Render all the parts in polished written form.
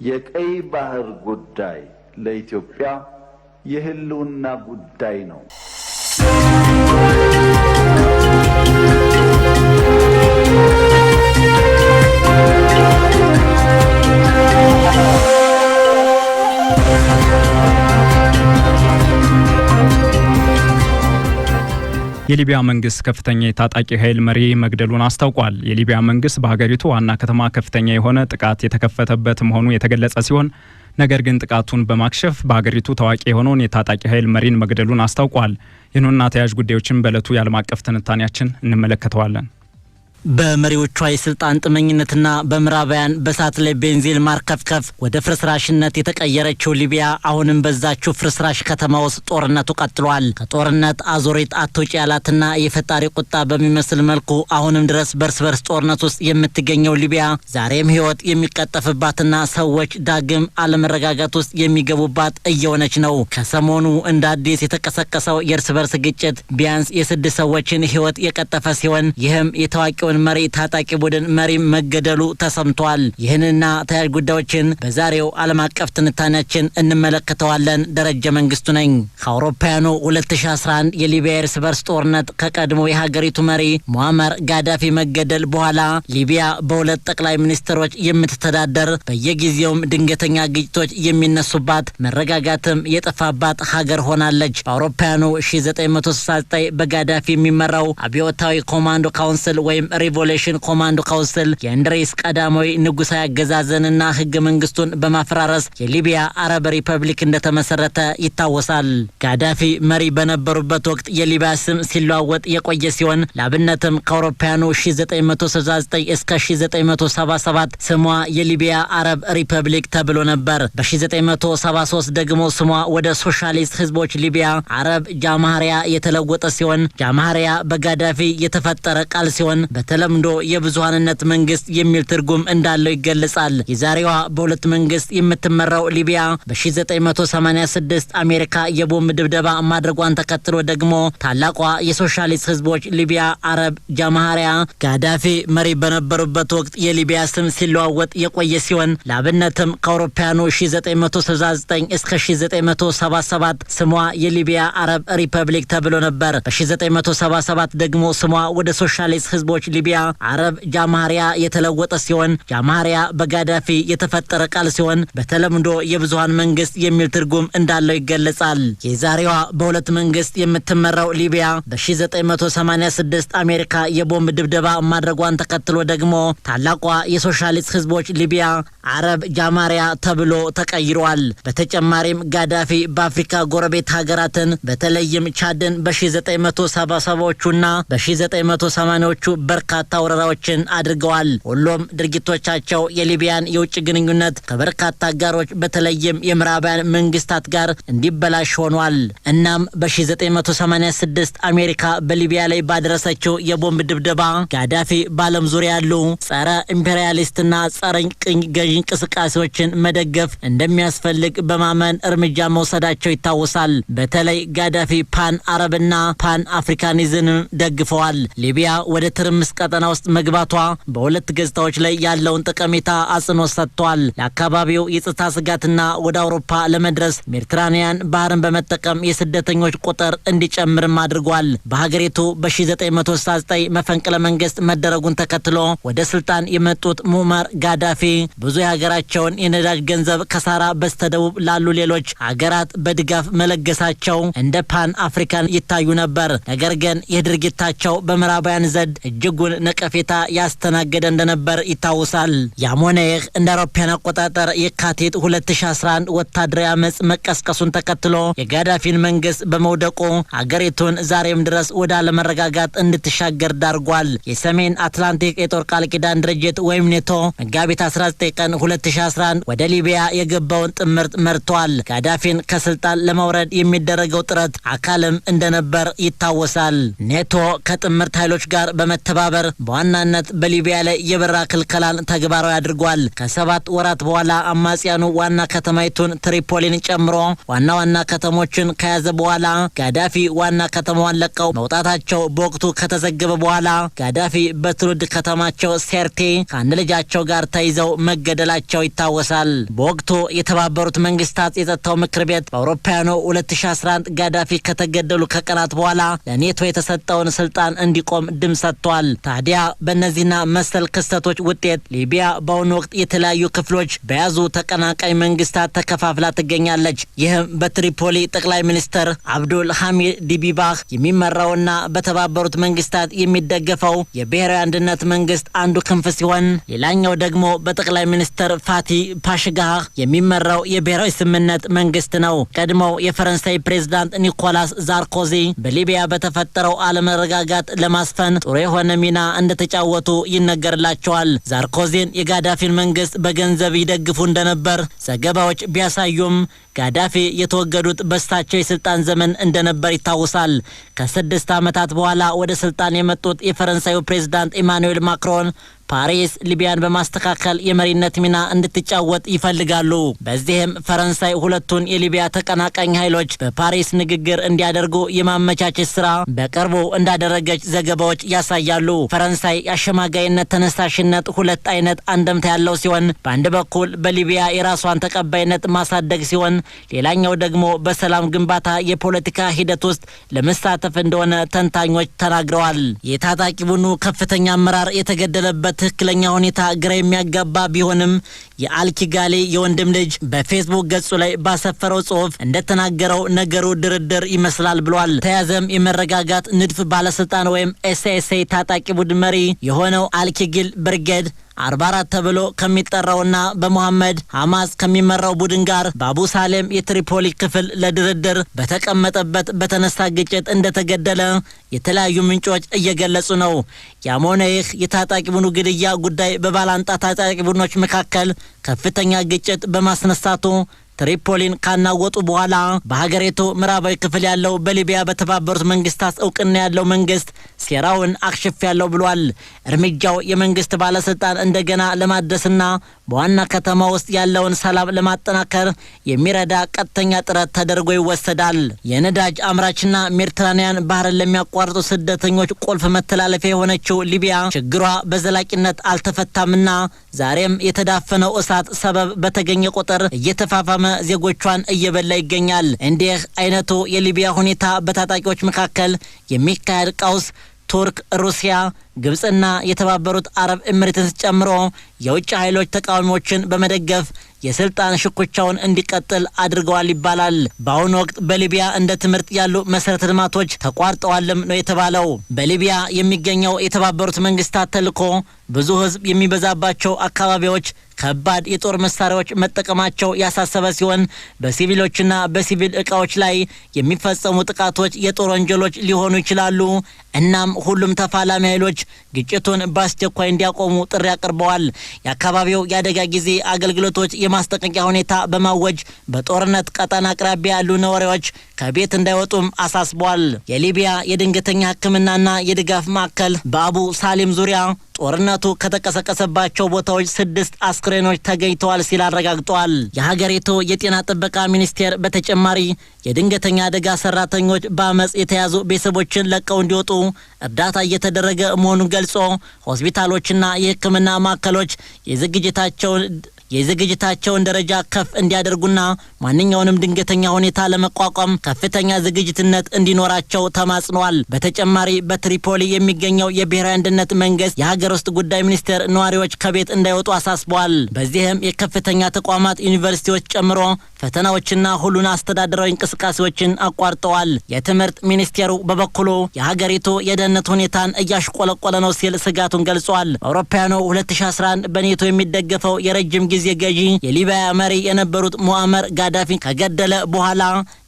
የቀይ ባህር ጉዳይ ለኢትዮጵያ የህልውና ጉዳይ ነው። የሊቢያ መንግስት ከፍተኛ የታጣቂ ኃይል መሪ መግደሉን አስታውቋል። የሊቢያ መንግስት በሀገሪቱ ዋና ከተማ ከፍተኛ የሆነ ጥቃት የተከፈተበት መሆኑ የተገለጸ ሲሆን ነገር ግን ጥቃቱን በማክሸፍ በሀገሪቱ ታዋቂ የሆነውን የታጣቂ ኃይል መሪን መግደሉን አስታውቋል። ይህንና ተያያዥ ጉዳዮችን በዕለቱ የዓለም አቀፍ ትንታኔያችን እንመለከተዋለን። በመሪዎቿ የስልጣን ጥመኝነትና በምዕራባውያን በሳት ላይ ቤንዚን ማርከፍከፍ ወደ ፍርስራሽነት የተቀየረችው ሊቢያ አሁንም በዛችው ፍርስራሽ ከተማ ውስጥ ጦርነቱ ቀጥሏል። ከጦርነት አዙሪት አትውጪ ያላትና የፈጣሪ ቁጣ በሚመስል መልኩ አሁንም ድረስ በርስ በርስ ጦርነት ውስጥ የምትገኘው ሊቢያ ዛሬም ህይወት የሚቀጠፍባትና ሰዎች ዳግም አለመረጋጋት ውስጥ የሚገቡባት እየሆነች ነው። ከሰሞኑ እንደ አዲስ የተቀሰቀሰው የእርስ በርስ ግጭት ቢያንስ የ6 ሰዎችን ህይወት የቀጠፈ ሲሆን ይህም የታዋቂው መሪ ታጣቂ ቡድን መሪ መገደሉ ተሰምቷል። ይህንና ተያያዥ ጉዳዮችን በዛሬው ዓለም አቀፍ ትንታኔያችን እንመለከተዋለን። ደረጀ መንግስቱ ነኝ። ከአውሮፓውያኑ 2011 የሊቢያ እርስ በርስ ጦርነት ከቀድሞ የሀገሪቱ መሪ ሙአመር ጋዳፊ መገደል በኋላ ሊቢያ በሁለት ጠቅላይ ሚኒስትሮች የምትተዳደር በየጊዜውም ድንገተኛ ግጭቶች የሚነሱባት መረጋጋትም የጠፋባት ሀገር ሆናለች። በአውሮፓውያኑ 1969 በጋዳፊ የሚመራው አብዮታዊ ኮማንዶ ካውንስል ወይም ሪቮሉሽን ኮማንዶ ካውንስል የእንድሪስ ቀዳማዊ ንጉሳዊ አገዛዝንና ህገ መንግስቱን በማፈራረስ የሊቢያ አረብ ሪፐብሊክ እንደተመሰረተ ይታወሳል። ጋዳፊ መሪ በነበሩበት ወቅት የሊቢያ ስም ሲለዋወጥ የቆየ ሲሆን ለአብነትም ከአውሮፓውያኑ 1969 እስከ 1977 ስሟ የሊቢያ አረብ ሪፐብሊክ ተብሎ ነበር። በ1973 ደግሞ ስሟ ወደ ሶሻሊስት ህዝቦች ሊቢያ አረብ ጃማህሪያ የተለወጠ ሲሆን ጃማህሪያ በጋዳፊ የተፈጠረ ቃል ሲሆን በተለምዶ የብዙሃንነት መንግስት የሚል ትርጉም እንዳለው ይገለጻል። የዛሬዋ በሁለት መንግስት የምትመራው ሊቢያ በ1986 አሜሪካ የቦምብ ድብደባ ማድረጓን ተከትሎ ደግሞ ታላቋ የሶሻሊስት ህዝቦች ሊቢያ አረብ ጃማህሪያ ጋዳፊ መሪ በነበሩበት ወቅት የሊቢያ ስም ሲለዋወጥ የቆየ ሲሆን ለአብነትም ከአውሮፓውያኑ 1969 እስከ 1977 ስሟ የሊቢያ አረብ ሪፐብሊክ ተብሎ ነበር። በ1977 ደግሞ ስሟ ወደ ሶሻሊስት ህዝቦች ሊቢያ አረብ ጃማህሪያ የተለወጠ ሲሆን ጃማህሪያ በጋዳፊ የተፈጠረ ቃል ሲሆን በተለምዶ የብዙሃን መንግስት የሚል ትርጉም እንዳለው ይገለጻል። የዛሬዋ በሁለት መንግስት የምትመራው ሊቢያ በ1986 አሜሪካ የቦምብ ድብደባ ማድረጓን ተከትሎ ደግሞ ታላቋ የሶሻሊስት ህዝቦች ሊቢያ አረብ ጃማህሪያ ተብሎ ተቀይሯል። በተጨማሪም ጋዳፊ በአፍሪካ ጎረቤት ሀገራትን በተለይም ቻድን በ1970ዎቹና በ1980ዎቹ በርካታ ወረራዎችን አድርገዋል። ሁሉም ድርጊቶቻቸው የሊቢያን የውጭ ግንኙነት ከበርካታ አጋሮች በተለይም የምዕራባውያን መንግስታት ጋር እንዲበላሽ ሆኗል። እናም በ1986 አሜሪካ በሊቢያ ላይ ባደረሰችው የቦምብ ድብደባ ጋዳፊ በዓለም ዙሪያ ያሉ ጸረ ኢምፔሪያሊስትና ጸረ ቅኝ ገዢ እንቅስቃሴዎችን መደገፍ እንደሚያስፈልግ በማመን እርምጃ መውሰዳቸው ይታወሳል። በተለይ ጋዳፊ ፓን አረብና ፓን አፍሪካኒዝም ደግፈዋል። ሊቢያ ወደ ትርምስ ቀጠና ውስጥ መግባቷ በሁለት ገጽታዎች ላይ ያለውን ጠቀሜታ አጽንኦት ሰጥቷል። ለአካባቢው የጸጥታ ስጋትና ወደ አውሮፓ ለመድረስ ሜዲትራኒያን ባህርን በመጠቀም የስደተኞች ቁጥር እንዲጨምርም አድርጓል። በሀገሪቱ በ1969 መፈንቅለ መንግስት መደረጉን ተከትሎ ወደ ስልጣን የመጡት ሙአመር ጋዳፊ ብዙ የሀገራቸውን የነዳጅ ገንዘብ ከሳራ በስተደቡብ ላሉ ሌሎች ሀገራት በድጋፍ መለገሳቸው እንደ ፓን አፍሪካን ይታዩ ነበር። ነገር ግን የድርጊታቸው በምዕራባውያን ዘንድ እጅጉን ነቀፌታ ያስተናገደ እንደነበር ይታወሳል። ያም ሆነ ይህ እንደ አውሮፓውያን አቆጣጠር የካቲት 2011 ወታደራዊ አመጽ መቀስቀሱን ተከትሎ የጋዳፊን መንግስት በመውደቁ አገሪቱን ዛሬም ድረስ ወደ አለመረጋጋት እንድትሻገር ዳርጓል። የሰሜን አትላንቲክ የጦር ቃል ኪዳን ድርጅት ወይም ኔቶ መጋቢት 19 ቀን 2011 ወደ ሊቢያ የገባውን ጥምረት መርቷል። ጋዳፊን ከስልጣን ለማውረድ የሚደረገው ጥረት አካልም እንደነበር ይታወሳል። ኔቶ ከጥምረት ኃይሎች ጋር በመተባበር በማስተባበር በዋናነት በሊቢያ ላይ የበረራ ክልከላን ተግባራዊ አድርጓል። ከ7 ወራት በኋላ አማጽያኑ ዋና ከተማይቱን ትሪፖሊን ጨምሮ ዋና ከተሞችን ከያዘ በኋላ ጋዳፊ ዋና ከተማዋን ለቀው መውጣታቸው በወቅቱ ከተዘገበ በኋላ ጋዳፊ በትውልድ ከተማቸው ሴርቴ ከአንድ ልጃቸው ጋር ተይዘው መገደላቸው ይታወሳል። በወቅቱ የተባበሩት መንግስታት የጸጥታው ምክር ቤት በአውሮፓውያኑ 2011 ጋዳፊ ከተገደሉ ከቀናት በኋላ ለኔቶ የተሰጠውን ስልጣን እንዲቆም ድምፅ ሰጥቷል። ታዲያ በእነዚህና መሰል ክስተቶች ውጤት ሊቢያ በአሁኑ ወቅት የተለያዩ ክፍሎች በያዙ ተቀናቃኝ መንግስታት ተከፋፍላ ትገኛለች። ይህም በትሪፖሊ ጠቅላይ ሚኒስትር አብዱል ሐሚድ ዲቢባህ የሚመራውና በተባበሩት መንግስታት የሚደገፈው የብሔራዊ አንድነት መንግስት አንዱ ክንፍ ሲሆን ሌላኛው ደግሞ በጠቅላይ ሚኒስትር ፋቲ ፓሽጋህ የሚመራው የብሔራዊ ስምምነት መንግስት ነው። ቀድሞው የፈረንሳይ ፕሬዝዳንት ኒኮላስ ዛርኮዚ በሊቢያ በተፈጠረው አለመረጋጋት ለማስፈን ጥሩ የሆነ ሚና እንደተጫወቱ ይነገርላቸዋል። ዛርኮዚን የጋዳፊን መንግስት በገንዘብ ይደግፉ እንደነበር ዘገባዎች ቢያሳዩም ጋዳፊ የተወገዱት በሳቸው የስልጣን ዘመን እንደነበር ይታወሳል። ከ6 ዓመታት በኋላ ወደ ስልጣን የመጡት የፈረንሳዩ ፕሬዝዳንት ኢማኑኤል ማክሮን ፓሪስ ሊቢያን በማስተካከል የመሪነት ሚና እንድትጫወት ይፈልጋሉ። በዚህም ፈረንሳይ ሁለቱን የሊቢያ ተቀናቃኝ ኃይሎች በፓሪስ ንግግር እንዲያደርጉ የማመቻቸት ስራ በቅርቡ እንዳደረገች ዘገባዎች ያሳያሉ። ፈረንሳይ የአሸማጋይነት ተነሳሽነት ሁለት አይነት አንደምታ ያለው ሲሆን በአንድ በኩል በሊቢያ የራሷን ተቀባይነት ማሳደግ ሲሆን ሌላኛው ደግሞ በሰላም ግንባታ የፖለቲካ ሂደት ውስጥ ለመሳተፍ እንደሆነ ተንታኞች ተናግረዋል። የታጣቂ ቡድኑ ከፍተኛ አመራር የተገደለበት ትክክለኛ ሁኔታ ግራ የሚያጋባ ቢሆንም የአልኪጋሊ የወንድም ልጅ በፌስቡክ ገጹ ላይ ባሰፈረው ጽሑፍ እንደተናገረው ነገሩ ድርድር ይመስላል ብሏል። ተያዘም የመረጋጋት ንድፍ ባለስልጣን ወይም ኤስኤስኤ ታጣቂ ቡድን መሪ የሆነው አልኪጊል ብርጌድ 44 ተብሎ ከሚጠራውና በመሐመድ ሐማስ ከሚመራው ቡድን ጋር በአቡ ሳሌም የትሪፖሊ ክፍል ለድርድር በተቀመጠበት በተነሳ ግጭት እንደተገደለ የተለያዩ ምንጮች እየገለጹ ነው። ያም ሆነ ይህ የታጣቂ ቡድኑ ግድያ ጉዳይ በባላንጣ ታጣቂ ቡድኖች መካከል ከፍተኛ ግጭት በማስነሳቱ ትሪፖሊን ካናወጡ በኋላ በሀገሪቱ ምዕራባዊ ክፍል ያለው በሊቢያ በተባበሩት መንግስታት እውቅና ያለው መንግስት ሴራውን አክሽፍ ያለው ብሏል። እርምጃው የመንግስት ባለስልጣን እንደገና ለማድረስና በዋና ከተማ ውስጥ ያለውን ሰላም ለማጠናከር የሚረዳ ቀጥተኛ ጥረት ተደርጎ ይወሰዳል። የነዳጅ አምራችና ሜዲትራኒያን ባህርን ለሚያቋርጡ ስደተኞች ቁልፍ መተላለፊያ የሆነችው ሊቢያ ችግሯ በዘላቂነት አልተፈታምና ዛሬም የተዳፈነው እሳት ሰበብ በተገኘ ቁጥር እየተፋፋመ ዜጎቿን እየበላ ይገኛል። እንዲህ አይነቱ የሊቢያ ሁኔታ በታጣቂዎች መካከል የሚካሄድ ቀውስ ቱርክ፣ ሩሲያ፣ ግብጽና የተባበሩት አረብ ኤሚሬትስ ጨምሮ የውጭ ኃይሎች ተቃዋሚዎችን በመደገፍ የስልጣን ሽኩቻውን እንዲቀጥል አድርገዋል ይባላል። በአሁኑ ወቅት በሊቢያ እንደ ትምህርት ያሉ መሰረተ ልማቶች ተቋርጠዋልም ነው የተባለው። በሊቢያ የሚገኘው የተባበሩት መንግስታት ተልዕኮ ብዙ ህዝብ የሚበዛባቸው አካባቢዎች ከባድ የጦር መሳሪያዎች መጠቀማቸው ያሳሰበ ሲሆን በሲቪሎችና በሲቪል እቃዎች ላይ የሚፈጸሙ ጥቃቶች የጦር ወንጀሎች ሊሆኑ ይችላሉ። እናም ሁሉም ተፋላሚ ኃይሎች ግጭቱን በአስቸኳይ እንዲያቆሙ ጥሪ አቅርበዋል። የአካባቢው የአደጋ ጊዜ አገልግሎቶች የማስጠንቀቂያ ሁኔታ በማወጅ በጦርነት ቀጠና አቅራቢያ ያሉ ነዋሪዎች ከቤት እንዳይወጡም አሳስበዋል። የሊቢያ የድንገተኛ ሕክምናና የድጋፍ ማዕከል በአቡ ሳሌም ዙሪያ ጦርነቱ ከተቀሰቀሰባቸው ቦታዎች 6 አስክሬኖች ተገኝተዋል ሲል አረጋግጧል። የሀገሪቱ የጤና ጥበቃ ሚኒስቴር በተጨማሪ የድንገተኛ አደጋ ሰራተኞች በአመጽ የተያዙ ቤተሰቦችን ለቀው እንዲወጡ እርዳታ እየተደረገ መሆኑን ገልጾ ሆስፒታሎችና የሕክምና ማዕከሎች የዝግጅታቸውን ደረጃ ከፍ እንዲያደርጉና ማንኛውንም ድንገተኛ ሁኔታ ለመቋቋም ከፍተኛ ዝግጅትነት እንዲኖራቸው ተማጽኗል። በተጨማሪ በትሪፖሊ የሚገኘው የብሔራዊ አንድነት መንግስት የሀገር ውስጥ ጉዳይ ሚኒስቴር ነዋሪዎች ከቤት እንዳይወጡ አሳስበዋል። በዚህም የከፍተኛ ተቋማት ዩኒቨርሲቲዎች ጨምሮ ፈተናዎችና ሁሉን አስተዳደራዊ እንቅስቃሴዎችን አቋርጠዋል። የትምህርት ሚኒስቴሩ በበኩሉ የሀገሪቱ የደህንነት ሁኔታን እያሽቆለቆለ ነው ሲል ስጋቱን ገልጿል። በአውሮፓውያኑ 2011 በኔቶ የሚደገፈው የረጅም ጊዜ ገዢ የሊቢያ መሪ የነበሩት ሙአመር ጋዳፊ ከገደለ በኋላ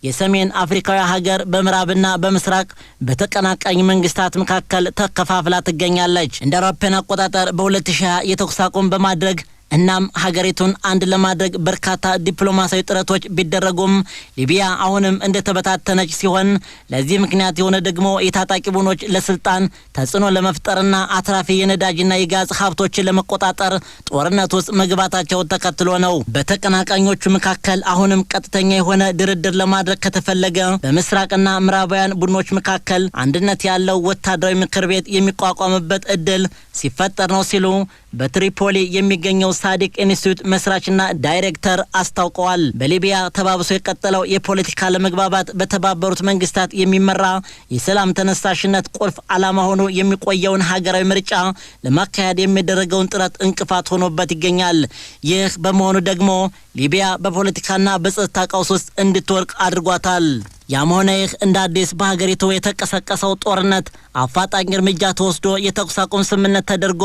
የሰሜን አፍሪካዊ ሀገር በምዕራብና በምስራቅ በተቀናቃኝ መንግስታት መካከል ተከፋፍላ ትገኛለች። እንደ አውሮፓውያን አቆጣጠር በ2020 የተኩስ አቁም በማድረግ እናም ሀገሪቱን አንድ ለማድረግ በርካታ ዲፕሎማሲያዊ ጥረቶች ቢደረጉም ሊቢያ አሁንም እንደተበታተነች ሲሆን ለዚህ ምክንያት የሆነ ደግሞ የታጣቂ ቡድኖች ለስልጣን ተጽዕኖ ለመፍጠርና አትራፊ የነዳጅና የጋዝ ሀብቶችን ለመቆጣጠር ጦርነት ውስጥ መግባታቸውን ተከትሎ ነው። በተቀናቃኞቹ መካከል አሁንም ቀጥተኛ የሆነ ድርድር ለማድረግ ከተፈለገ በምስራቅና ምዕራባውያን ቡድኖች መካከል አንድነት ያለው ወታደራዊ ምክር ቤት የሚቋቋምበት እድል ሲፈጠር ነው ሲሉ በትሪፖሊ የሚገኘው ሳዲቅ ኢንስቲትዩት መስራችና ዳይሬክተር አስታውቀዋል። በሊቢያ ተባብሶ የቀጠለው የፖለቲካ ለመግባባት በተባበሩት መንግስታት የሚመራ የሰላም ተነሳሽነት ቁልፍ ዓላማ ሆኖ የሚቆየውን ሀገራዊ ምርጫ ለማካሄድ የሚደረገውን ጥረት እንቅፋት ሆኖበት ይገኛል። ይህ በመሆኑ ደግሞ ሊቢያ በፖለቲካና በጸጥታ ቀውስ ውስጥ እንድትወድቅ አድርጓታል። ያም ሆነ ይህ እንደ አዲስ በሀገሪቱ የተቀሰቀሰው ጦርነት አፋጣኝ እርምጃ ተወስዶ የተኩስ አቁም ስምምነት ተደርጎ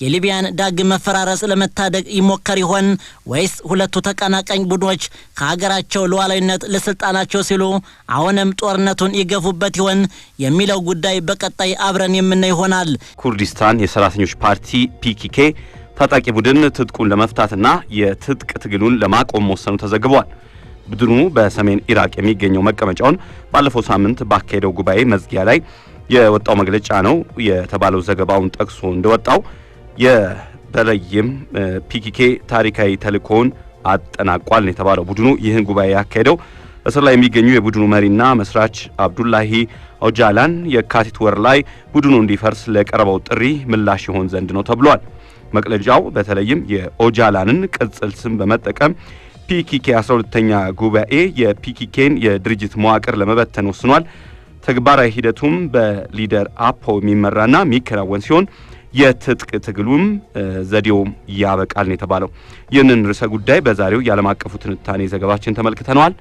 የሊቢያን ዳግም መፈራረስ ለመታደግ ይሞከር ይሆን ወይስ ሁለቱ ተቀናቃኝ ቡድኖች ከሀገራቸው ሉዓላዊነት ለስልጣናቸው ሲሉ አሁንም ጦርነቱን ይገፉበት ይሆን የሚለው ጉዳይ በቀጣይ አብረን የምናይ ይሆናል። ኩርዲስታን የሰራተኞች ፓርቲ ፒኬኬ ታጣቂ ቡድን ትጥቁን ለመፍታትና የትጥቅ ትግሉን ለማቆም መወሰኑ ተዘግቧል። ቡድኑ በሰሜን ኢራቅ የሚገኘው መቀመጫውን ባለፈው ሳምንት ባካሄደው ጉባኤ መዝጊያ ላይ የወጣው መግለጫ ነው የተባለው። ዘገባውን ጠቅሶ እንደወጣው በተለይም ፒኬኬ ታሪካዊ ተልእኮውን አጠናቋል ነው የተባለው። ቡድኑ ይህን ጉባኤ ያካሄደው እስር ላይ የሚገኙ የቡድኑ መሪና መስራች አብዱላሂ ኦጃላን የካቲት ወር ላይ ቡድኑ እንዲፈርስ ለቀረበው ጥሪ ምላሽ ይሆን ዘንድ ነው ተብሏል። መግለጫው በተለይም የኦጃላንን ቅጽል ስም በመጠቀም ፒኬኬ 12ኛ ጉባኤ የፒኬኬን የድርጅት መዋቅር ለመበተን ወስኗል። ተግባራዊ ሂደቱም በሊደር አፖ የሚመራና የሚከናወን ሲሆን የትጥቅ ትግሉም ዘዴውም ያበቃል ነው የተባለው። ይህንን ርዕሰ ጉዳይ በዛሬው የዓለም አቀፉ ትንታኔ ዘገባችን ተመልክተናል።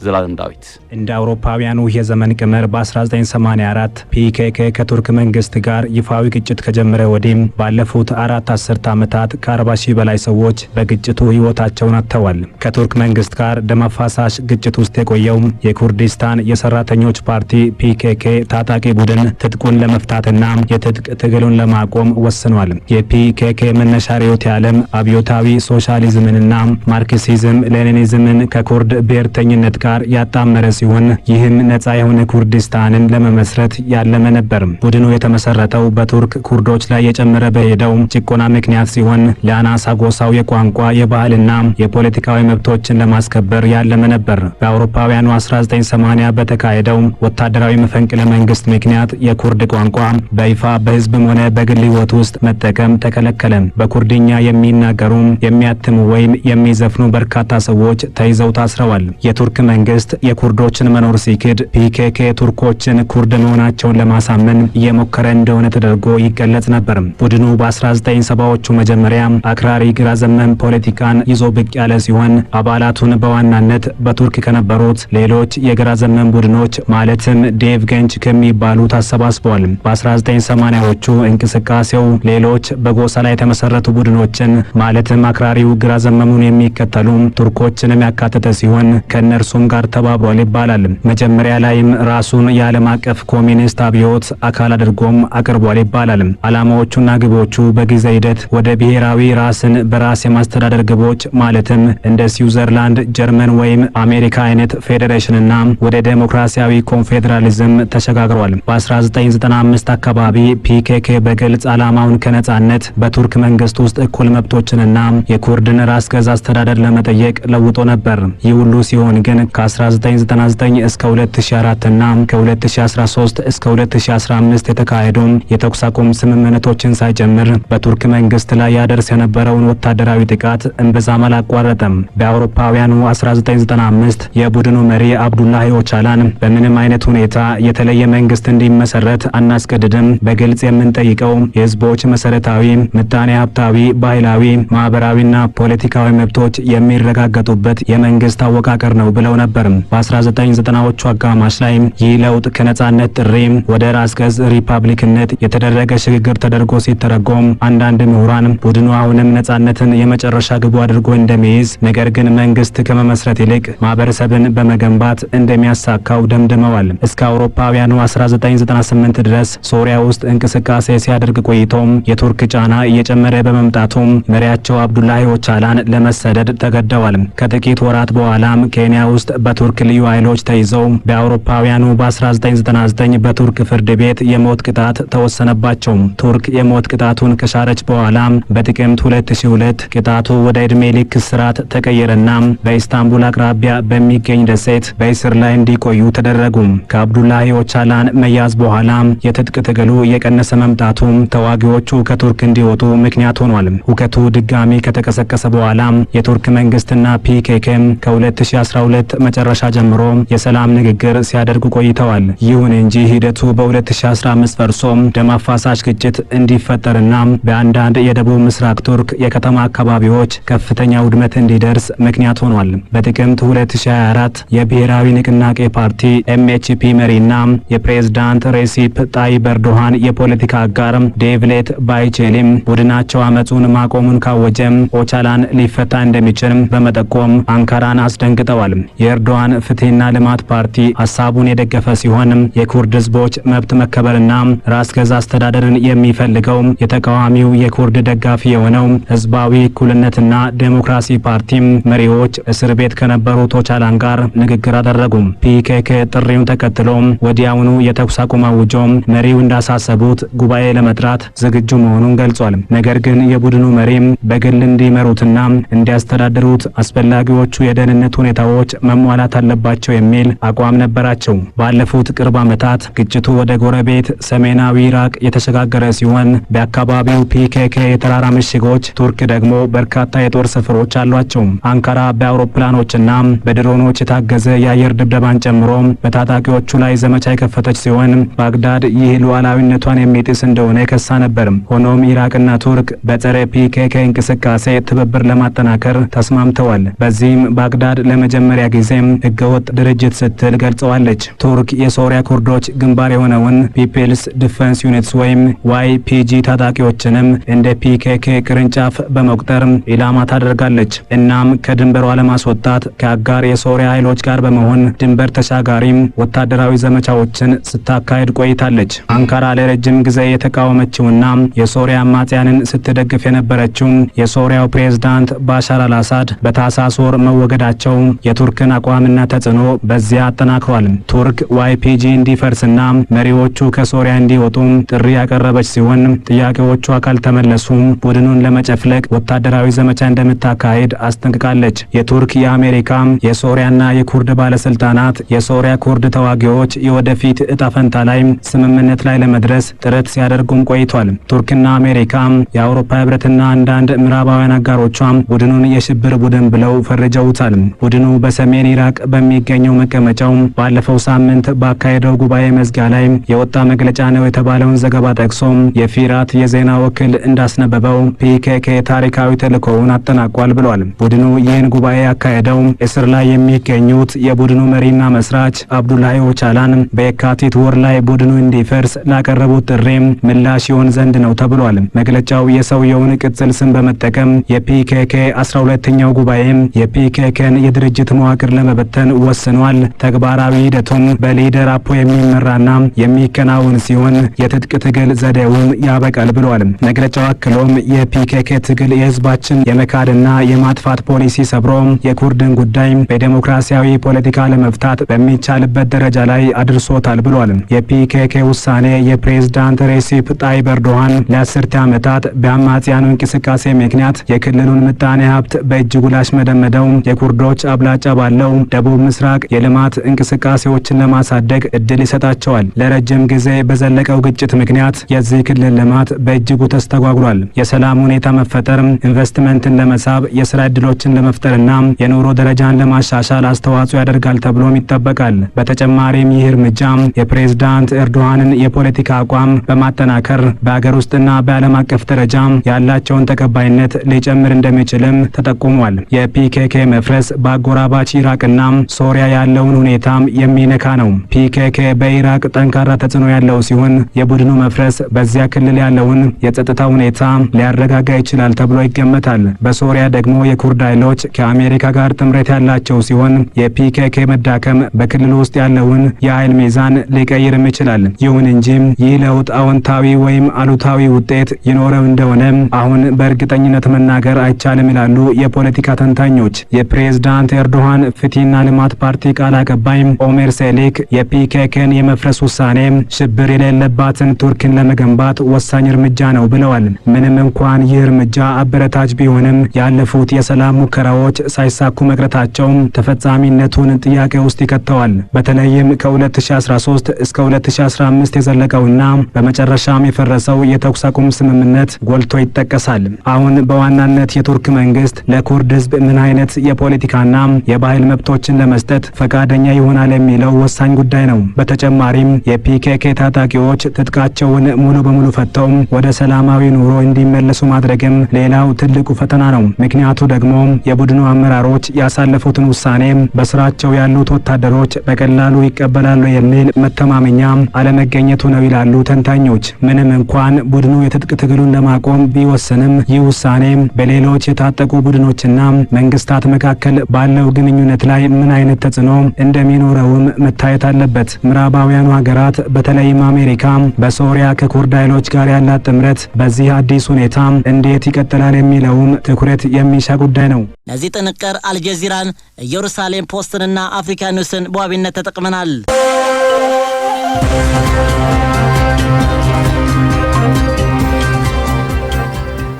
ዘላለም ዳዊት። እንደ አውሮፓውያኑ የዘመን ቀመር በ1984 ፒኬኬ ከቱርክ መንግስት ጋር ይፋዊ ግጭት ከጀመረ ወዲህ ባለፉት 4 አስርት ዓመታት ከ40 ሺህ በላይ ሰዎች በግጭቱ ህይወታቸውን አጥተዋል። ከቱርክ መንግስት ጋር ደም አፋሳሽ ግጭት ውስጥ የቆየው የኩርዲስታን የሰራተኞች ፓርቲ ፒኬኬ ታጣቂ ቡድን ትጥቁን ለመፍታትና የትጥቅ ትግሉን ለማቆም ወስኗል። የፒኬኬ መነሻ ርዕዮተ ዓለም አብዮታዊ ሶሻሊዝምንና ማርክሲዝም ሌኒኒዝምን ከኩርድ ብሔርተኝነት ጋር ያጣመረ ሲሆን ይህም ነጻ የሆነ ኩርዲስታንን ለመመስረት ያለመ ነበር። ቡድኑ የተመሰረተው በቱርክ ኩርዶች ላይ የጨመረ በሄደው ጭቆና ምክንያት ሲሆን ለአናሳ ጎሳው የቋንቋ የባህልና የፖለቲካዊ መብቶችን ለማስከበር ያለመ ነበር። በአውሮፓውያኑ 1980 በተካሄደው ወታደራዊ መፈንቅለ መንግስት ምክንያት የኩርድ ቋንቋ በይፋ በህዝብም ሆነ በግል ህይወት ውስጥ መጠቀም ተከለከለ። በኩርድኛ የሚናገሩ የሚያትሙ ወይም የሚዘፍኑ በርካታ ሰዎች ተይዘው ታስረዋል። የቱርክ መንግስት የኩርዶችን መኖር ሲክድ ፒኬኬ ቱርኮችን ኩርድ መሆናቸውን ለማሳመን እየሞከረ እንደሆነ ተደርጎ ይገለጽ ነበር። ቡድኑ በ1970ዎቹ መጀመሪያ አክራሪ ግራ ዘመም ፖለቲካን ይዞ ብቅ ያለ ሲሆን አባላቱን በዋናነት በቱርክ ከነበሩት ሌሎች የግራ ዘመም ቡድኖች ማለትም ዴቭ ገንች ከሚባሉት አሰባስበዋል። በ1980ዎቹ እንቅስቃሴው ሌሎች በጎሳ ላይ የተመሰረቱ ቡድኖችን ማለትም አክራሪው ግራ ዘመሙን የሚከተሉ ቱርኮችንም ያካተተ ሲሆን ከነርሱም ጋር ተባብሯል ይባላል። መጀመሪያ ላይም ራሱን የዓለም አቀፍ ኮሚኒስት አብዮት አካል አድርጎም አቅርቧል ይባላል። ዓላማዎቹና ግቦቹ በጊዜ ሂደት ወደ ብሔራዊ ራስን በራስ የማስተዳደር ግቦች ማለትም እንደ ስዊዘርላንድ፣ ጀርመን ወይም አሜሪካ አይነት ፌዴሬሽንና ወደ ዴሞክራሲያዊ ኮንፌዴራሊዝም ተሸጋግሯል። በ1995 አካባቢ ፒኬኬ በግልጽ ዓላማውን ከነጻነት በቱርክ መንግስት ውስጥ እኩል መብቶችንና የኩርድን ራስ ገዝ አስተዳደር ለመጠየቅ ለውጦ ነበር። ይህ ሁሉ ሲሆን ግን ከ1999 እስከ 2004 እና ከ2013 እስከ 2015 የተካሄዱ የተኩስ አቁም ስምምነቶችን ሳይጨምር በቱርክ መንግስት ላይ ያደርስ የነበረውን ወታደራዊ ጥቃት እምብዛም አላቋረጠም። በአውሮፓውያኑ 1995 የቡድኑ መሪ አብዱላሂ ኦቻላን በምንም አይነት ሁኔታ የተለየ መንግስት እንዲመሰረት አናስገድድም፣ በግልጽ የምንጠይቀው የህዝቦች መሰረታዊ ምጣኔ ሀብታዊ፣ ባህላዊ፣ ማህበራዊና ፖለቲካዊ መብቶች የሚረጋገጡበት የመንግስት አወቃቀር ነው ብለው ነበር። በ1990ዎቹ አጋማሽ ላይ ይህ ለውጥ ከነጻነት ጥሪ ወደ ራስ ገዝ ሪፐብሊክነት የተደረገ ሽግግር ተደርጎ ሲተረጎም አንዳንድ ምሁራን ቡድኑ አሁንም ነጻነትን የመጨረሻ ግቡ አድርጎ እንደሚይዝ ነገር ግን መንግስት ከመመስረት ይልቅ ማህበረሰብን በመገንባት እንደሚያሳካው ደምድመዋል። እስከ አውሮፓውያኑ 1998 ድረስ ሶሪያ ውስጥ እንቅስቃሴ ሲያደርግ ቆይቶም የቱርክ ጫና እየጨመረ በመምጣቱ መሪያቸው አብዱላሂ ኦቻላን ለመሰደድ ተገደዋል። ከጥቂት ወራት በኋላም ኬንያ ውስጥ በቱርክ ልዩ ኃይሎች ተይዘው በአውሮፓውያኑ በ1999 በቱርክ ፍርድ ቤት የሞት ቅጣት ተወሰነባቸው። ቱርክ የሞት ቅጣቱን ከሻረች በኋላ በጥቅምት 2002 ቅጣቱ ወደ ዕድሜ ልክ እስራት ተቀየረና በኢስታንቡል አቅራቢያ በሚገኝ ደሴት በእስር ላይ እንዲቆዩ ተደረጉ። ከአብዱላሂ ኦቻላን መያዝ በኋላ የትጥቅ ትግሉ የቀነሰ መምጣቱ ተዋጊዎቹ ከቱርክ እንዲወጡ ምክንያት ሆኗል። ሁከቱ ድጋሚ ከተቀሰቀሰ በኋላ የቱርክ መንግስትና ፒኬኬ ከ2012 መጨረሻ ጀምሮ የሰላም ንግግር ሲያደርጉ ቆይተዋል። ይሁን እንጂ ሂደቱ በ2015 ፈርሶ ደም አፋሳሽ ግጭት እንዲፈጠርና በአንዳንድ የደቡብ ምስራቅ ቱርክ የከተማ አካባቢዎች ከፍተኛ ውድመት እንዲደርስ ምክንያት ሆኗል። በጥቅምት 2024 የብሔራዊ ንቅናቄ ፓርቲ ኤምኤችፒ መሪና የፕሬዝዳንት ሬሲፕ ጣይብ ኤርዶሃን የፖለቲካ አጋር ዴቭሌት ባይቼሊም ቡድናቸው አመጹን ማቆሙን ካወጀ ኦቻላን ሊፈታ እንደሚችል በመጠቆም አንካራን አስደንግጠዋል። የኤርዶሃን ፍትህና ልማት ፓርቲ ሀሳቡን የደገፈ ሲሆን የኩርድ ህዝቦች መብት መከበርና ራስ ገዝ አስተዳደርን የሚፈልገው የተቃዋሚው የኩርድ ደጋፊ የሆነው ህዝባዊ እኩልነትና ዴሞክራሲ ፓርቲ መሪዎች እስር ቤት ከነበሩት ኦቻላን ጋር ንግግር አደረጉ። ፒኬኬ ጥሪውን ተከትሎ ወዲያውኑ የተኩስ አቁም አውጆ መሪው እንዳሳሰቡት ጉባኤ ለመጥራት ዝግጁ መሆኑን ገልጿል። ነገር ግን የቡድኑ መሪ በግል እንዲመሩትና እንዲያስተዳድሩት አስፈላጊዎቹ የደህንነት ሁኔታዎች መሟላት አለባቸው የሚል አቋም ነበራቸው። ባለፉት ቅርብ ዓመታት ግጭቱ ወደ ጎረቤት ሰሜናዊ ኢራቅ የተሸጋገረ ሲሆን በአካባቢው ፒኬኬ የተራራ ምሽጎች፣ ቱርክ ደግሞ በርካታ የጦር ሰፈሮች አሏቸው። አንካራ በአውሮፕላኖችና በድሮኖች የታገዘ የአየር ድብደባን ጨምሮ በታጣቂዎቹ ላይ ዘመቻ የከፈተች ሲሆን ባግዳድ ይህ ሉዓላዊነቷን የሚጥስ እንደሆነ የከሳ ነበር። ሆኖም ኢራቅና ቱርክ በጸረ ፒኬኬ እንቅስቃሴ ትብብር ለማጠናከር ተስማምተዋል። በዚህም ባግዳድ ለመጀመሪያ ጊዜ ህገወጥ ድርጅት ስትል ገልጸዋለች። ቱርክ የሶሪያ ኩርዶች ግንባር የሆነውን ፒፕልስ ዲፌንስ ዩኒትስ ወይም YPG ታጣቂዎችንም እንደ ፒኬኬ ቅርንጫፍ በመቁጠር ኢላማ ታደርጋለች። እናም ከድንበሯ ለማስወጣት ከአጋር የሶሪያ ኃይሎች ጋር በመሆን ድንበር ተሻጋሪ ወታደራዊ ዘመቻዎችን ስታካሄድ ቆይታለች። አንካራ ለረጅም ጊዜ የተቃወመችውና የሶሪያ አማጽያንን ስትደግፍ የነበረችው የሶሪያው ፕሬዝዳንት ባሻር አልአሳድ በታህሳስ ወር መወገዳቸው የቱርክን አቋምና ተጽዕኖ በዚያ አጠናክሯል። ቱርክ YPG እንዲፈርስና መሪዎቹ ከሶሪያ እንዲወጡ ጥሪ ያቀረበች ሲሆን ጥያቄዎቿ ካልተመለሱ ቡድኑን ለመጨፍለቅ ወታደራዊ ዘመቻ እንደምታካሄድ አስጠንቅቃለች። የቱርክ፣ የአሜሪካ፣ የሶሪያና የኩርድ ባለስልጣናት የሶሪያ ኩርድ ተዋጊዎች የወደፊት እጣ ፈንታ ላይ ስምምነት ላይ ለመድረስ ጥረት ሲያደርጉም ቆይቷል። ቱርክና አሜሪካ፣ የአውሮፓ ህብረትና አንዳንድ ምዕራባውያን አጋሮቿ ቡድኑን የሽብር ቡድን ብለው ፈርጀውታል። ቡድኑ በሰሜን ኢራቅ በሚገኘው መቀመጫው ባለፈው ሳምንት ባካሄደው ጉባኤ መዝጊያ ላይ የወጣ መግለጫ ነው የተባለውን ዘገባ ጠቅሶ የፊራት የዜና ወኪል እንዳስነበበው ፒኬኬ ታሪካዊ ተልእኮውን አጠናቋል ብሏል። ቡድኑ ይህን ጉባኤ ያካሄደው እስር ላይ የሚገኙት የቡድኑ መሪና መስራች አብዱላሂ ኦቻላን በየካቲት ወር ላይ ቡድኑ እንዲፈርስ ላቀረቡት ጥሪ ምላሽ ይሆን ዘንድ ነው ተብሏል። መግለጫው የሰውየውን ቅጽል ስም በመጠቀም የፒኬኬ 12ኛው ጉባኤ የፒኬኬን የድርጅት መዋቅር ለመበተን ወስኗል። ተግባራዊ ሂደቱም በሊደር አፖ የሚመራና የሚከናወን ሲሆን የትጥቅ ትግል ዘዴውም ያበቃል ብሏል። መግለጫው አክሎም የፒኬኬ ትግል የህዝባችን የመካድና የማጥፋት ፖሊሲ ሰብሮ የኩርድን ጉዳይ በዴሞክራሲያዊ ፖለቲካ ለመፍታት በሚቻልበት ደረጃ ላይ አድርሶታል ብሏል። የፒኬኬ ውሳኔ የፕሬዝዳንት ሬሲፕ ጣይብ ኤርዶሃን ለ10 ዓመታት በአማጽያኑ እንቅስቃሴ ምክንያት የክልሉን ምጣኔ ሀብት በእጅጉ ላሽመደመደው የኩርዶች አብላጫ ባለው ደቡብ ምስራቅ የልማት እንቅስቃሴዎችን ለማሳደግ እድል ይሰጣቸዋል። ለረጅም ጊዜ በዘለቀው ግጭት ምክንያት የዚህ ክልል ልማት በእጅጉ ተስተጓጉሏል። የሰላም ሁኔታ መፈጠር ኢንቨስትመንትን ለመሳብ፣ የስራ እድሎችን ለመፍጠርና የኑሮ ደረጃን ለማሻሻል አስተዋጽኦ ያደርጋል ተብሎም ይጠበቃል። በተጨማሪም ይህ እርምጃ የፕሬዝዳንት ኤርዶሃንን የፖለቲካ አቋም በማጠናከር በአገር ውስጥና በዓለም አቀፍ ደረጃ ያላቸውን ተቀባይነት ሊጨምር እንደሚችልም ተጠቁሟል። የፒኬኬ መፍረስ በአጎራባች ኢራቅ ኢራቅና ሶሪያ ያለውን ሁኔታም የሚነካ ነው። ፒኬኬ በኢራቅ ጠንካራ ተጽዕኖ ያለው ሲሆን የቡድኑ መፍረስ በዚያ ክልል ያለውን የጸጥታ ሁኔታ ሊያረጋጋ ይችላል ተብሎ ይገመታል። በሶሪያ ደግሞ የኩርድ ኃይሎች ከአሜሪካ ጋር ጥምረት ያላቸው ሲሆን የፒኬኬ መዳከም በክልሉ ውስጥ ያለውን የኃይል ሚዛን ሊቀይርም ይችላል። ይሁን እንጂ ይህ ለውጥ አዎንታዊ ወይም አሉታዊ ውጤት ይኖረው እንደሆነ አሁን በእርግጠኝነት መናገር አይቻልም ይላሉ የፖለቲካ ተንታኞች። የፕሬዝዳንት ኤርዶሃን ፍትህና ልማት ፓርቲ ቃል አቀባይ ኦሜር ሴሊክ የፒኬኬን የመፍረስ ውሳኔ ሽብር የሌለባትን ቱርክን ለመገንባት ወሳኝ እርምጃ ነው ብለዋል። ምንም እንኳን ይህ እርምጃ አበረታች ቢሆንም ያለፉት የሰላም ሙከራዎች ሳይሳኩ መቅረታቸው ተፈጻሚነቱን ጥያቄ ውስጥ ይከተዋል። በተለይም ከ2013 እስከ 2015 የዘለቀውና በመጨረሻም የፈረሰው የተኩስ አቁም ስምምነት ጎልቶ ይጠቀሳል። አሁን በዋናነት የቱርክ መንግስት ለኩርድ ህዝብ ምን አይነት የፖለቲካና የባህል መብቶችን ለመስጠት ፈቃደኛ ይሆናል የሚለው ወሳኝ ጉዳይ ነው። በተጨማሪም የፒኬኬ ታጣቂዎች ትጥቃቸውን ሙሉ በሙሉ ፈተው ወደ ሰላማዊ ኑሮ እንዲመለሱ ማድረግም ሌላው ትልቁ ፈተና ነው። ምክንያቱ ደግሞ የቡድኑ አመራሮች ያሳለፉትን ውሳኔ በስራቸው ያሉት ወታደሮች በቀላሉ ይቀበላሉ የሚል መተማመኛ አለመገኘቱ ነው ይላሉ ተንታኞች። ምንም እንኳን ቡድኑ የትጥቅ ትግሉን ለማቆም ቢወስንም ይህ ውሳኔ በሌሎች የታጠቁ ቡድኖችና መንግስታት መካከል ባለው ግንኙነት ላይ ምን አይነት ተጽዕኖ እንደሚኖረውም መታየት አለበት። ምዕራባውያኑ ሀገራት በተለይም አሜሪካ በሶሪያ ከኩርድ ኃይሎች ጋር ያላት ጥምረት በዚህ አዲስ ሁኔታ እንዴት ይቀጥላል የሚለውም ትኩረት የሚሻ ጉዳይ ነው። ለዚህ ጥንቅር አልጀዚራን፣ ኢየሩሳሌም ፖስትንና አፍሪካ ኒውስን በዋቢነት ተጠቅመናል።